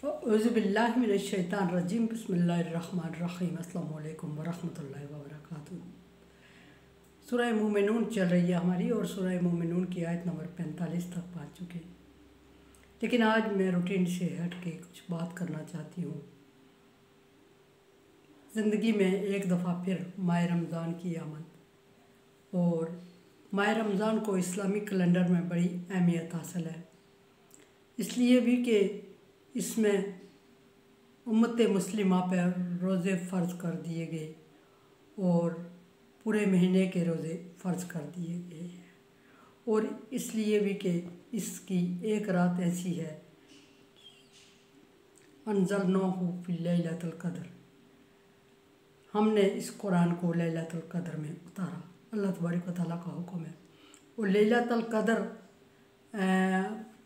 औज़ुबिल्लाहिमिनश्शैतानिर्रजीम बिस्मिल्लाहिर्रहमानिर्रहीम अस्सलामु अलैकुम वरहमतुल्लाहि वबरकातुहू। सूरह मोमिनून चल रही है हमारी और सूरह मोमिनून की आयत नंबर 45 तक पहुँच चुके हैं। लेकिन आज मैं रूटीन से हट के कुछ बात करना चाहती हूँ। ज़िंदगी में एक दफ़ा फिर माह रमज़ान की आमद और माह रमज़ान को इस्लामी कैलेंडर में बड़ी अहमियत हासिल है, इसलिए भी कि इसमें उम्मत मुस्लिमा पर रोज़े फ़र्ज़ कर दिए गए और पूरे महीने के रोज़े फ़र्ज़ कर दिए गए हैं। और इसलिए भी कि इसकी एक रात ऐसी है, अनज़लनाहु फ़ी लैलतिल क़द्र, हमने इस कुरान को लैलतुल क़द्र में उतारा। अल्लाह तबारक व तआला का हुक्म है। और लैलतुल क़द्र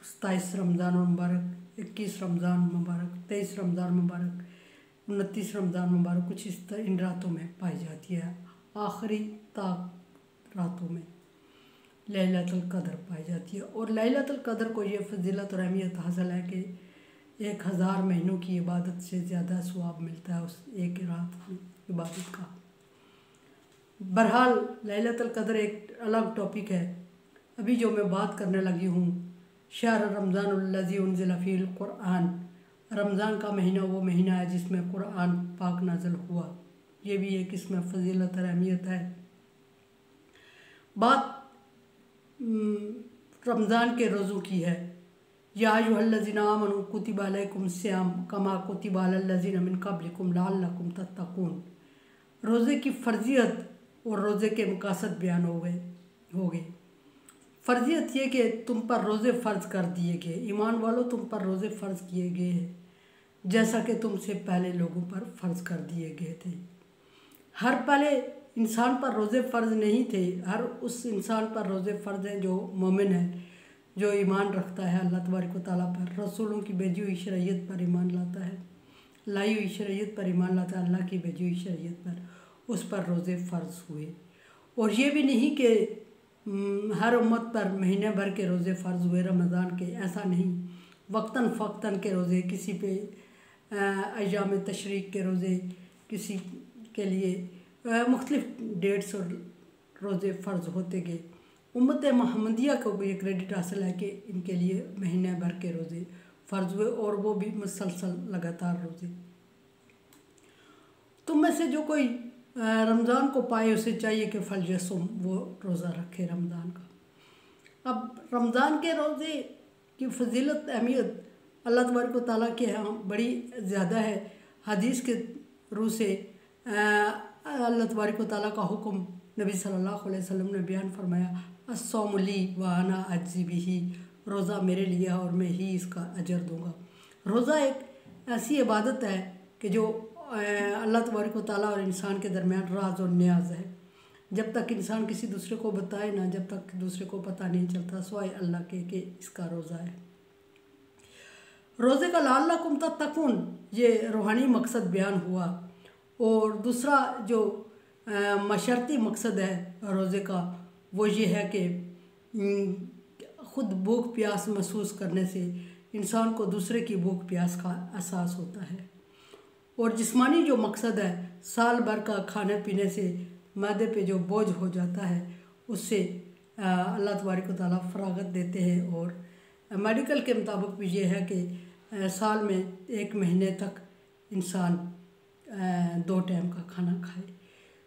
27 रमज़ान मुबारक, 21 रमज़ान मुबारक, 23 रमज़ान मुबारक, 29 रमज़ान मुबारक, कुछ इस तरह इन रातों में पाई जाती है। आखिरी रातों में लैलतुल क़द्र पाई जाती है। और लैलतुल क़द्र को ये फजीलत और अहमियत हासिल है कि 1000 महीनों की इबादत से ज़्यादा सवाब मिलता है उस एक रात में इबादत का। बहरहाल लैलतुल क़द्र एक अलग टॉपिक है। अभी जो मैं बात करने लगी हूँ, शहर रमज़ानुल्लज़ी उन्ज़िला फ़ीहिल क़ुरआन, रमज़ान का महीना वो महीना है जिसमें कुरान पाक नाज़िल हुआ। ये भी एक इसमें फजीलत और अहमियत है। बात रमज़ान के रोज़ों की है। या अय्युहल्लज़ीना आमनू कुतिबा अलैकुम सियाम कमा कुतिबा अलल्लज़ीना मिन क़ब्लिकुम लअल्लकुम तत्तक़ून। रोज़े की फ़र्ज़ियत और रोज़े के मकासद बयान हो गए। फ़र्ज़ियत ये कि तुम पर रोज़े फ़र्ज़ कर दिए गए, ईमान वालों तुम पर रोज़े फ़र्ज़ किए गए हैं जैसा कि तुमसे पहले लोगों पर फ़र्ज़ कर दिए गए थे। हर पहले इंसान पर रोज़े फ़र्ज़ नहीं थे, हर उस इंसान पर रोज़े फ़र्ज़ हैं जो मोमिन है, जो ईमान रखता है अल्लाह तबारक व तआला पर, रसूलों की भेजी हुई शरीयत पर ईमान लाता है, लाई हुई शरीयत पर ईमान लाता है, अल्लाह की भेजी हुई शरीयत पर, उस पर रोज़े फ़र्ज़ हुए। और ये भी नहीं कि हर उम्मत पर महीने भर के रोज़े फ़र्ज़ हुए रमज़ान के, ऐसा नहीं। वक्तन फ़क्तन के रोज़े, किसी पे अय्याम तशरीक़ के रोज़े, किसी के लिए मुख्तलिफ़ डेट्स और रोज़े फ़र्ज़ होते गए। उम्मत मोहम्मदिया को भी ये क्रेडिट हासिल है कि इनके लिए महीने भर के रोज़े फ़र्ज़ हुए और वो भी मुसलसल लगातार रोज़े। तुम में से जो कोई रमज़ान को पाए उसे चाहिए कि फलयसुम, वो रोज़ा रखे रमज़ान का। अब रमज़ान के रोज़े की फजीलत अहमियत अल्लाह तबारक व तआला के यहाँ बड़ी ज़्यादा है। हदीस के रूह से अल्लाह तबारक व तआला का हुक्म नबी सल्लल्लाहु अलैहि वसल्लम ने बयान फरमाया, अस्सौमु ली व अना अज्ज़ी बिही, रोज़ा मेरे लिए है और मैं ही इसका अजर दूँगा। रोज़ा एक ऐसी इबादत है कि जो अल्लाह तबारक व तआला और इंसान के दरमियान राज और न्याज है। जब तक इंसान किसी दूसरे को बताए ना, जब तक दूसरे को पता नहीं चलता सिवाय अल्लाह के कि इसका रोज़ा है। रोज़े का लअल्लकुम तत्तक़ून, ये रूहानी मकसद बयान हुआ। और दूसरा जो मशर्ती मकसद है रोज़े का, वो ये है कि ख़ुद भूख प्यास महसूस करने से इंसान को दूसरे की भूख प्यास का एहसास होता है। और जिस्मानी जो मकसद है, साल भर का खाने पीने से मैदे पे जो बोझ हो जाता है उससे अल्लाह तबारक व तआला फ़रागत देते हैं। और मेडिकल के मुताबिक भी ये है कि साल में 1 महीने तक इंसान 2 टाइम का खाना खाए।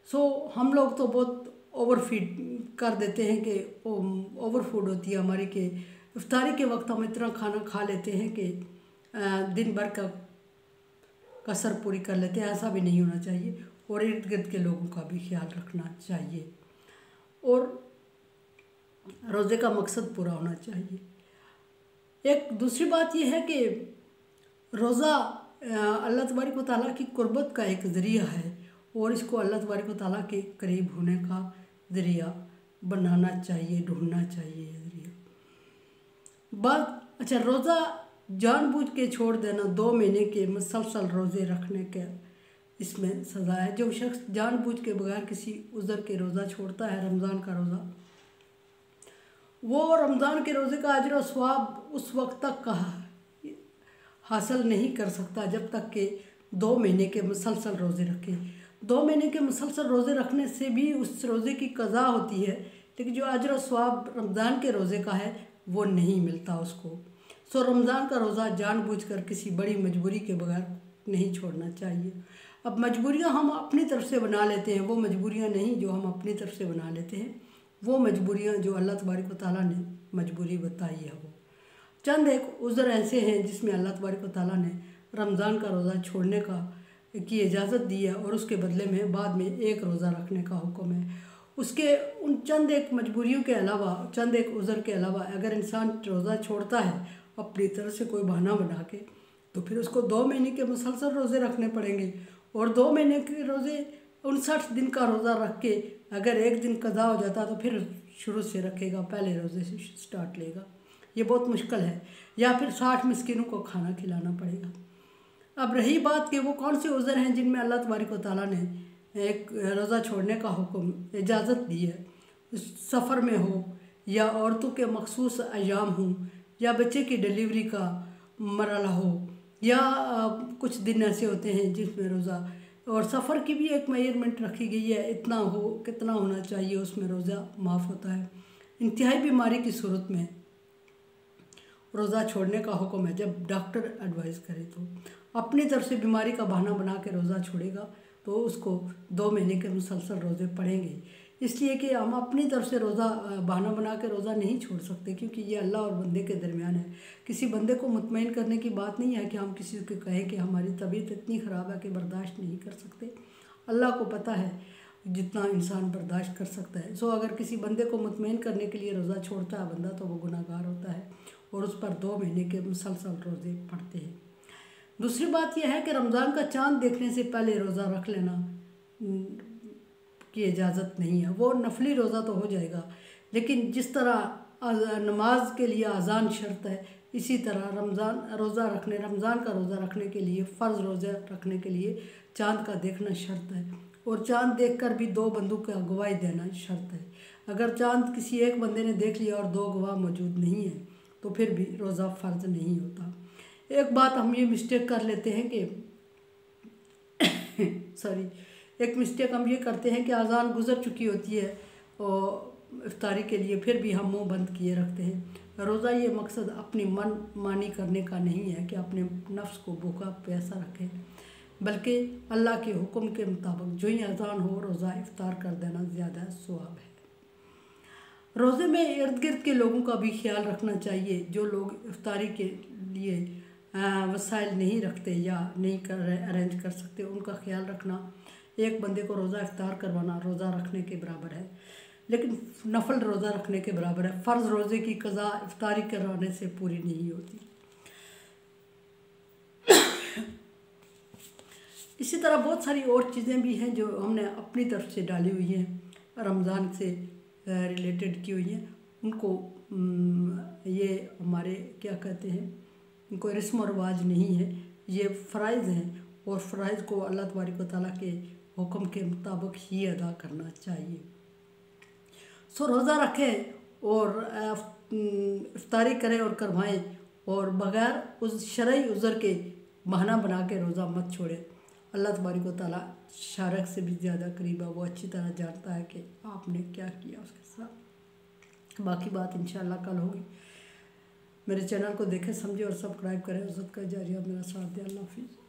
सो हम लोग तो बहुत ओवरफीड कर देते हैं कि ओवर फूड होती है हमारी, कि इफ्तारी के वक्त हम इतना खाना खा लेते हैं कि दिन भर का कसर पूरी कर लेते हैं। ऐसा भी नहीं होना चाहिए और इर्द गिर्द के लोगों का भी ख्याल रखना चाहिए और रोज़े का मकसद पूरा होना चाहिए। एक दूसरी बात यह है कि रोज़ा अल्लाह तबारक व तआला की कुर्बत का एक ज़रिया है और इसको अल्लाह तबारक व तआला के करीब होने का ज़रिया बनाना चाहिए, ढूंढना चाहिए ये ज़रिया। अच्छा, रोज़ा जानबूझ के छोड़ देना, 2 महीने के मुसलसल रोज़े रखने के इसमें सज़ा है। जो शख्स जानबूझ के बगैर किसी उज़र के रोज़ा छोड़ता है, रमज़ान का रोज़ा, वो रमज़ान के रोज़े का अजर व सवाब उस वक्त तक का हासिल नहीं कर सकता जब तक कि 2 महीने के मुसलसल रोज़े रखे। 2 महीने के मुसलसल रोज़े रखने से भी उस रोज़े की क़ज़ा होती है, लेकिन जो अजर और सवाब रमज़ान के रोज़े का है वो नहीं मिलता उसको। सो रमज़ान का रोज़ा जानबूझकर किसी बड़ी मजबूरी के बगैर नहीं छोड़ना चाहिए। अब मजबूरियां हम अपनी तरफ से बना लेते हैं, वो मजबूरियां नहीं जो हम अपनी तरफ से बना लेते हैं, वो मजबूरियां जो अल्लाह तबारक व तआला ने मजबूरी बताई है। वो चंद एक उज़र ऐसे हैं जिसमें अल्लाह तबारक व तआला ने रमज़ान का रोज़ा छोड़ने की इजाज़त दी है और उसके बदले में बाद में एक रोज़ा रखने का हुक्म है। उसके उन चंद एक मजबूरियों के अलावा, चंद एक उज़र के अलावा अगर इंसान रोज़ा छोड़ता है अपनी तरफ से कोई बहाना बना के, तो फिर उसको 2 महीने के मुसलसल रोज़े रखने पड़ेंगे। और 2 महीने के रोज़े 59 दिन का रोज़ा रख के अगर एक दिन कज़ा हो जाता तो फिर शुरू से रखेगा, पहले रोज़े से स्टार्ट लेगा। ये बहुत मुश्किल है। या फिर 60 मिस्किनों को खाना खिलाना पड़ेगा। अब रही बात कि वो कौन से उज़र हैं जिनमें अल्लाह तबारक व तआला ने एक रोज़ा छोड़ने का हुक्म इजाज़त दी है। सफ़र में हो या औरतों के मखसूस अय्याम हों या बच्चे की डिलीवरी का मरहला हो या कुछ दिन ऐसे होते हैं जिसमें रोज़ा, और सफ़र की भी एक मेजरमेंट रखी गई है, इतना हो कितना होना चाहिए उसमें रोज़ा माफ़ होता है। इंतहाई बीमारी की सूरत में रोज़ा छोड़ने का हुक्म है। जब डॉक्टर एडवाइस करे तो अपनी तरफ से बीमारी का बहाना बना के रोज़ा छोड़ेगा तो उसको 2 महीने के मुसलसल रोज़े पड़ेंगे। इसलिए कि हम अपनी तरफ से रोज़ा बहाना बना के रोज़ा नहीं छोड़ सकते, क्योंकि ये अल्लाह और बंदे के दरमियान है। किसी बंदे को मुतमईन करने की बात नहीं है कि हम किसी को कहें कि हमारी तबीयत इतनी ख़राब है कि बर्दाश्त नहीं कर सकते। अल्लाह को पता है जितना इंसान बर्दाश्त कर सकता है। सो अगर किसी बंदे को मुतमईन करने के लिए रोज़ा छोड़ता है बंदा, तो वो गुनाहगार होता है और उस पर 2 महीने के मुसलसल रोज़े पड़ते हैं। दूसरी बात यह है कि रमज़ान का चाँद देखने से पहले रोज़ा रख लेना की इजाज़त नहीं है। वो नफली रोज़ा तो हो जाएगा, लेकिन जिस तरह नमाज के लिए अज़ान शर्त है, इसी तरह रमज़ान का रोज़ा रखने के लिए, फ़र्ज़ रोज़ा रखने के लिए चाँद का देखना शर्त है। और चाँद देखकर भी 2 बंदों का गवाही देना शर्त है। अगर चाँद किसी एक बंदे ने देख लिया और 2 गवाह मौजूद नहीं है तो फिर भी रोज़ा फ़र्ज़ नहीं होता। एक बात हम ये मिस्टेक कर लेते हैं कि एक मिस्टेक हम ये करते हैं कि अज़ान गुज़र चुकी होती है और इफ्तारी के लिए फिर भी हम मुंह बंद किए रखते हैं। रोज़ा ये मकसद अपनी मन मानी करने का नहीं है कि अपने नफ्स को भूखा प्यासा रखें, बल्कि अल्लाह के हुक्म के मुताबिक जो ही अज़ान हो रोज़ा इफ्तार कर देना ज़्यादा सवाब है। रोज़े में इर्द गिर्द के लोगों का भी ख्याल रखना चाहिए। जो लोग इफ्तारी के लिए वसाइल नहीं रखते या नहीं अरेंज कर सकते, उनका ख्याल रखना एक बंदे को रोज़ा इफ्तार करवाना रोज़ा रखने के बराबर है, लेकिन नफल रोज़ा रखने के बराबर है। फ़र्ज़ रोज़े की क़ज़ा इफ्तारी करवाने से पूरी नहीं होती। इसी तरह बहुत सारी और चीज़ें भी हैं जो हमने अपनी तरफ से डाली हुई हैं, रमज़ान से रिलेटेड की हुई हैं। उनको ये हमारे क्या कहते हैं, कोई रस्म व रवाज नहीं है, ये फ़राइज़ हैं और फ़राइज़ को अल्लाह तबारक व तआला के हुक्म के मुताबिक ही अदा करना चाहिए। सो रोज़ा रखें और इफ्तारी करें और करवाएं, और बग़ैर उस शरई उज़र के बहाना बना के रोज़ा मत छोड़ें। अल्लाह तबारक व तआला शारक से भी ज़्यादा करीब है, वो अच्छी तरह जानता है कि आपने क्या किया उसके साथ। बाकी बात इंशाअल्लाह कल होगी। मेरे चैनल को देखें, समझे और सब्सक्राइब करें। इज़्ज़त का जारिया मेरा साथ दे। अल्लाह हाफ़िज़।